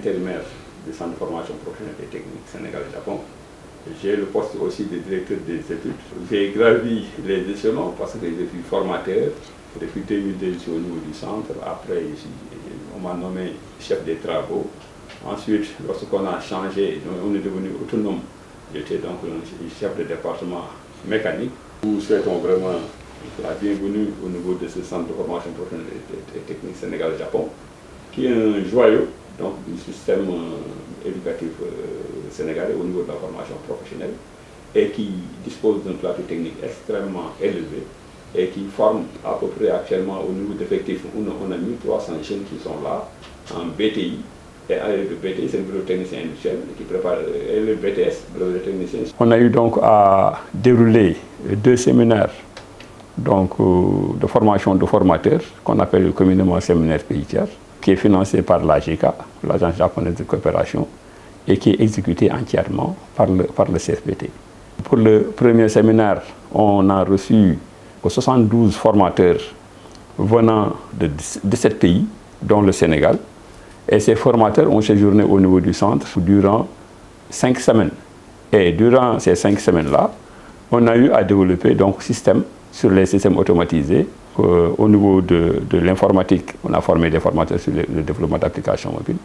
intérimaire du Centre de formation professionnelle et technique Sénégal-Japon. J'ai le poste aussi de directeur des études. J'ai gravi les échelons parce que je suis formateur. Depuis 2002, je suis au niveau du centre. Après, on m'a nommé chef des travaux. Ensuite, lorsqu'on a changé, on est devenu autonome. J'étais donc chef de département mécanique. Nous souhaitons vraiment la bienvenue au niveau de ce centre de formation professionnelle et technique Sénégal-Japon, qui est un joyau donc, du système éducatif sénégalais au niveau de la formation professionnelle et qui dispose d'un plateau technique extrêmement élevé et qui forme à peu près actuellement au niveau d'effectifs, on a 1300 jeunes qui sont là en BTI. Et le BTI, c'est le bureau technicien industriel qui prépare le BTS, bureau technicien. On a eu donc à dérouler 2 séminaires donc, de formation de formateurs qu'on appelle communément séminaire pays tiers, qui est financé par l'AGK, l'Agence japonaise de coopération, et qui est exécuté entièrement par le CFPT. Pour le premier séminaire, on a reçu 72 formateurs venant de 17 pays, dont le Sénégal. Et ces formateurs ont séjourné au niveau du centre durant 5 semaines. Et durant ces 5 semaines-là, on a eu à développer donc système sur les systèmes automatisés. Au niveau de l'informatique, on a formé des formateurs sur le développement d'applications mobiles.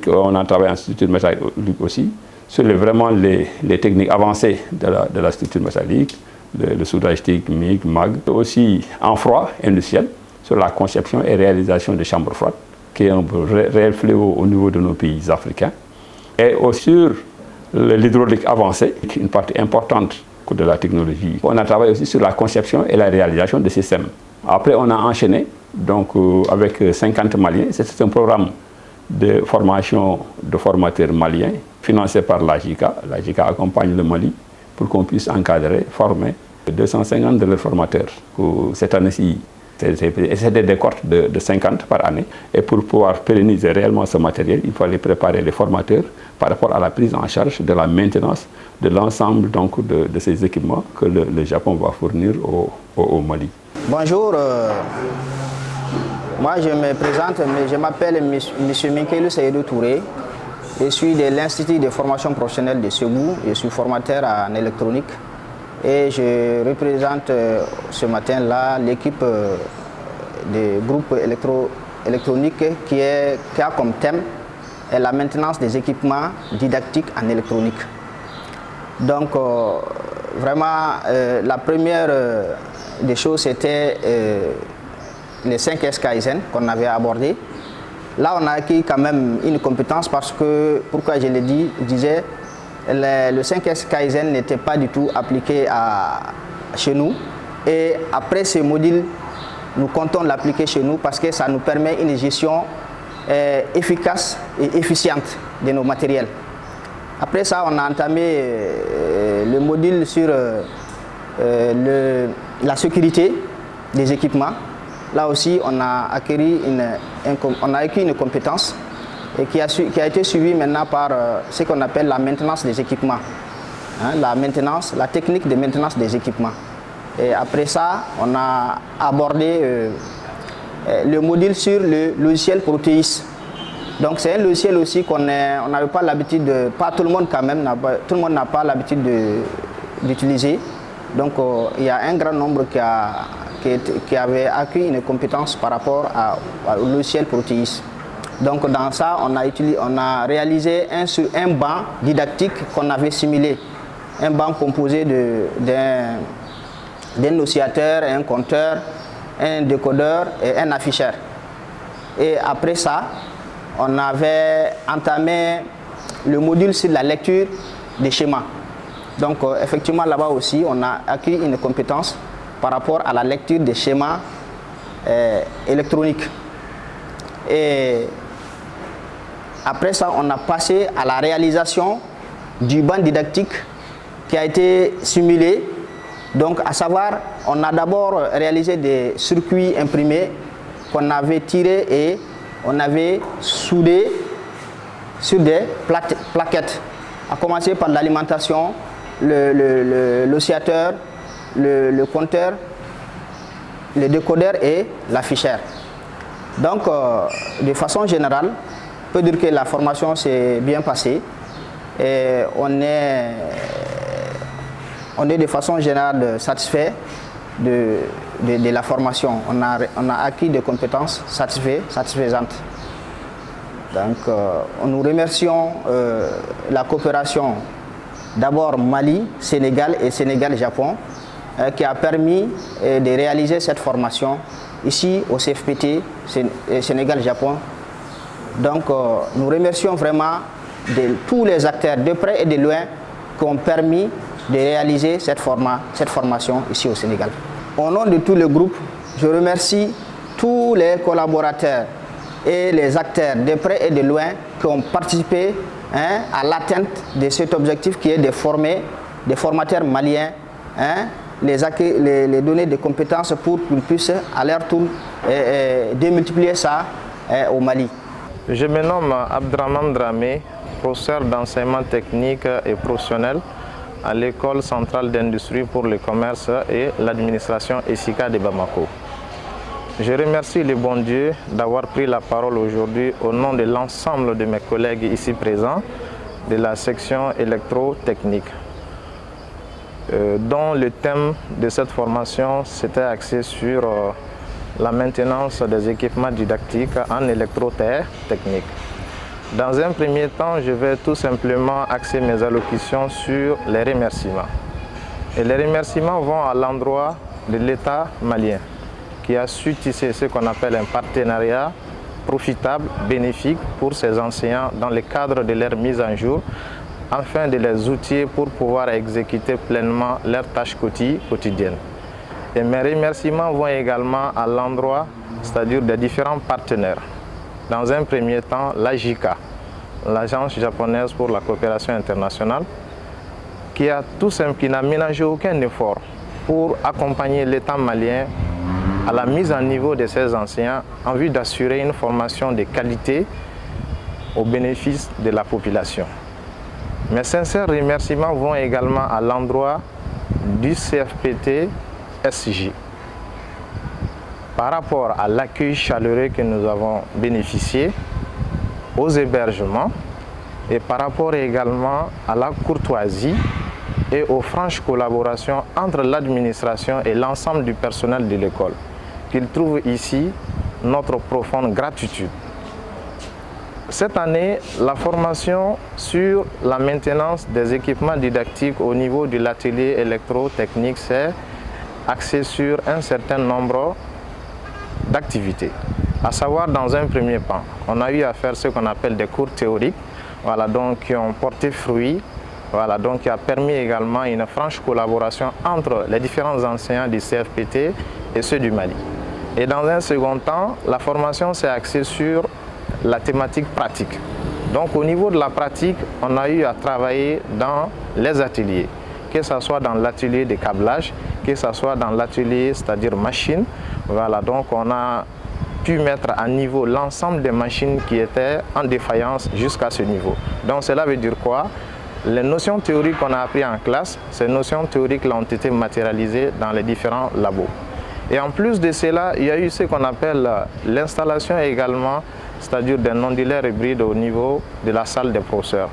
On a travaillé en structure métallique aussi, sur vraiment les techniques avancées de la structure métallique, le soudage TIG, MIG, MAG. Aussi en froid industriel, sur la conception et réalisation de chambres froides, qui est un réel fléau au niveau de nos pays africains. Et aussi sur l'hydraulique avancée, une partie importante de la technologie. On a travaillé aussi sur la conception et la réalisation de systèmes. Après, on a enchaîné donc, avec 50 Maliens. C'est un programme de formation de formateurs maliens financé par l'AGK. L'AGK accompagne le Mali pour qu'on puisse encadrer, former 250 de leurs formateurs. Cette année-ci, c'est des décohortes de 50 par année. Et pour pouvoir pérenniser réellement ce matériel, il fallait préparer les formateurs par rapport à la prise en charge de la maintenance de l'ensemble de ces équipements que le Japon va fournir au Mali. Bonjour, moi je me présente, je m'appelle M. Michael Seydou Touré. Je suis de l'Institut de formation professionnelle de Ségou, je suis formateur en électronique. Et je représente ce matin-là l'équipe du groupe électronique qui a comme thème la maintenance des équipements didactiques en électronique. Donc vraiment la première des choses c'était les 5S Kaizen qu'on avait abordé. Là on a acquis quand même une compétence parce que, pourquoi je l'ai dit, je disais, le 5S Kaizen n'était pas du tout appliqué chez nous. Et après ce module, nous comptons l'appliquer chez nous parce que ça nous permet une gestion efficace et efficiente de nos matériels. Après ça, on a entamé le module sur la sécurité des équipements. Là aussi, on a acquis une compétence et qui a été suivi maintenant par ce qu'on appelle la maintenance des équipements. Hein, la technique de maintenance des équipements. Et après ça, on a abordé le module sur le logiciel Proteus. Donc c'est un logiciel aussi qu'on n'avait pas l'habitude de, pas tout le monde quand même, tout le monde n'a pas l'habitude d'utiliser. Donc il y a un grand nombre qui avait acquis une compétence par rapport au logiciel Proteus. Donc dans ça, on a réalisé un banc didactique qu'on avait simulé. Un banc composé d'un oscillateur, un compteur, un décodeur et un afficheur. Et après ça, on avait entamé le module sur la lecture des schémas. Donc effectivement là-bas aussi, on a acquis une compétence par rapport à la lecture des schémas électroniques. Et après ça, on a passé à la réalisation du banc didactique qui a été simulé. Donc à savoir, on a d'abord réalisé des circuits imprimés qu'on avait tirés et on avait soudés sur des plaquettes. À commencer par l'alimentation, l'oscillateur, le compteur, le décodeur et l'afficheur. Donc de façon générale, peut dire que la formation s'est bien passée et on est de façon générale satisfait de la formation. On a acquis des compétences satisfaisantes. Donc, nous remercions la coopération d'abord Mali, Sénégal et Sénégal-Japon qui a permis de réaliser cette formation ici au CFPT Sénégal-Japon. Donc, nous remercions vraiment tous les acteurs de près et de loin qui ont permis de réaliser cette formation ici au Sénégal. Au nom de tout le groupe, je remercie tous les collaborateurs et les acteurs de près et de loin qui ont participé à l'atteinte de cet objectif qui est de former des formateurs maliens, les donner des compétences pour qu'ils puissent à leur tour démultiplier ça au Mali. Je me nomme Abdraman Dramé, professeur d'enseignement technique et professionnel à l'École centrale d'industrie pour le commerce et l'administration ESICA de Bamako. Je remercie le bon Dieu d'avoir pris la parole aujourd'hui au nom de l'ensemble de mes collègues ici présents de la section électrotechnique, dont le thème de cette formation s'était axé sur la maintenance des équipements didactiques en électrotechnique. Dans un premier temps, je vais tout simplement axer mes allocutions sur les remerciements. Et les remerciements vont à l'endroit de l'État malien, qui a su tisser ce qu'on appelle un partenariat profitable, bénéfique pour ses enseignants dans le cadre de leur mise en jour, afin de les outiller pour pouvoir exécuter pleinement leurs tâches quotidiennes. Et mes remerciements vont également à l'endroit, c'est-à-dire des différents partenaires. Dans un premier temps, l'AJICA, l'Agence japonaise pour la coopération internationale, qui n'a ménagé aucun effort pour accompagner l'État malien à la mise en niveau de ses enseignants en vue d'assurer une formation de qualité au bénéfice de la population. Mes sincères remerciements vont également à l'endroit du CFPT SJ. Par rapport à l'accueil chaleureux que nous avons bénéficié, aux hébergements et par rapport également à la courtoisie et aux franches collaborations entre l'administration et l'ensemble du personnel de l'école, qu'ils trouvent ici notre profonde gratitude. Cette année, la formation sur la maintenance des équipements didactiques au niveau de l'atelier électrotechnique s'est axée sur un certain nombre d'activités. À savoir, dans un premier temps, on a eu à faire ce qu'on appelle des cours théoriques, voilà, donc, qui ont porté fruit, voilà, donc, qui a permis également une franche collaboration entre les différents enseignants du CFPT et ceux du Mali. Et dans un second temps, la formation s'est axée sur la thématique pratique. Donc au niveau de la pratique, on a eu à travailler dans les ateliers, que ce soit dans l'atelier de câblage, que ce soit dans l'atelier, c'est-à-dire machine. Voilà, donc on a pu mettre à niveau l'ensemble des machines qui étaient en défaillance jusqu'à ce niveau. Donc cela veut dire quoi? Les notions théoriques qu'on a apprises en classe, ces notions théoriques ont été matérialisées dans les différents labos. Et en plus de cela, il y a eu ce qu'on appelle l'installation également, c'est-à-dire d'un ondulaire hybride au niveau de la salle des professeurs.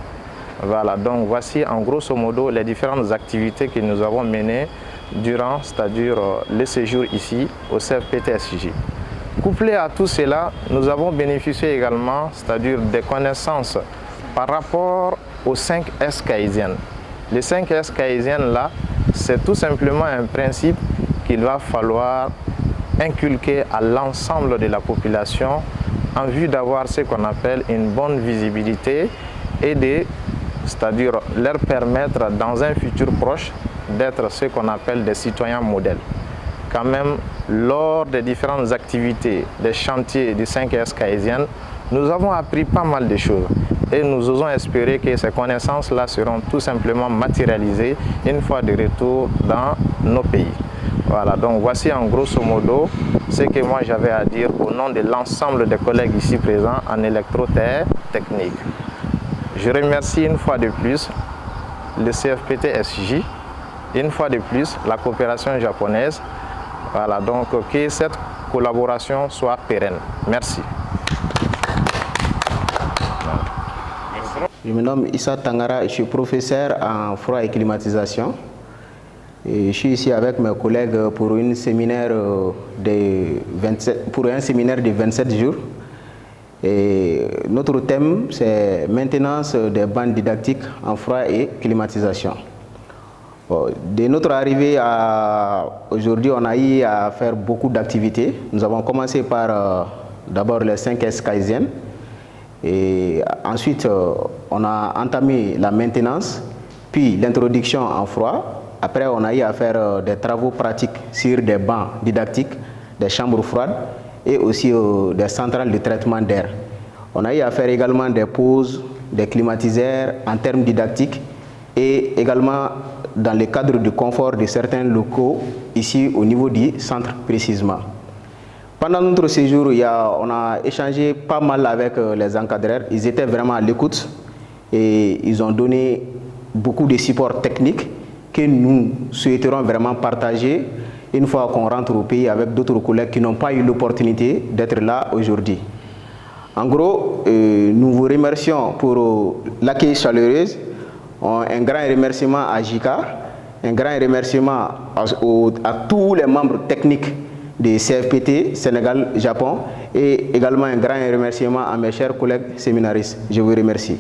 Voilà, donc voici en grosso modo les différentes activités que nous avons menées durant, c'est-à-dire le séjour ici au CFPT-SJ. Couplé à tout cela, nous avons bénéficié également, c'est-à-dire des connaissances par rapport aux 5 S kaizen. Les 5 S kaizen là, c'est tout simplement un principe qu'il va falloir inculquer à l'ensemble de la population en vue d'avoir ce qu'on appelle une bonne visibilité et c'est-à-dire leur permettre dans un futur proche d'être ce qu'on appelle des citoyens modèles. Quand même, lors des différentes activités, des chantiers du 5S kaizen, nous avons appris pas mal de choses et nous osons espérer que ces connaissances-là seront tout simplement matérialisées une fois de retour dans nos pays. Voilà, donc voici en grosso modo ce que moi j'avais à dire au nom de l'ensemble des collègues ici présents en électrotechnique. Je remercie une fois de plus le CFPT-SJ, une fois de plus la coopération japonaise. Voilà, donc que cette collaboration soit pérenne. Merci. Je me nomme Issa Tangara, je suis professeur en froid et climatisation. Et je suis ici avec mes collègues pour un séminaire de 27 jours. Et notre thème, c'est maintenance des bandes didactiques en froid et climatisation. Bon, dès notre arrivée aujourd'hui, on a eu à faire beaucoup d'activités. Nous avons commencé par d'abord les 5S Kaizen. Et ensuite, on a entamé la maintenance, puis l'introduction en froid. Après, on a eu à faire des travaux pratiques sur des bancs didactiques, des chambres froides et aussi des centrales de traitement d'air. On a eu à faire également des pauses, des climatiseurs en termes didactiques et également dans le cadre du confort de certains locaux ici au niveau du centre précisément. Pendant notre séjour, on a échangé pas mal avec les encadreurs. Ils étaient vraiment à l'écoute et ils ont donné beaucoup de support technique que nous souhaiterons vraiment partager une fois qu'on rentre au pays avec d'autres collègues qui n'ont pas eu l'opportunité d'être là aujourd'hui. En gros, nous vous remercions pour l'accueil chaleureux. Un grand remerciement à JICA, un grand remerciement à tous les membres techniques de CFPT, Sénégal, Japon, et également un grand remerciement à mes chers collègues séminaristes. Je vous remercie.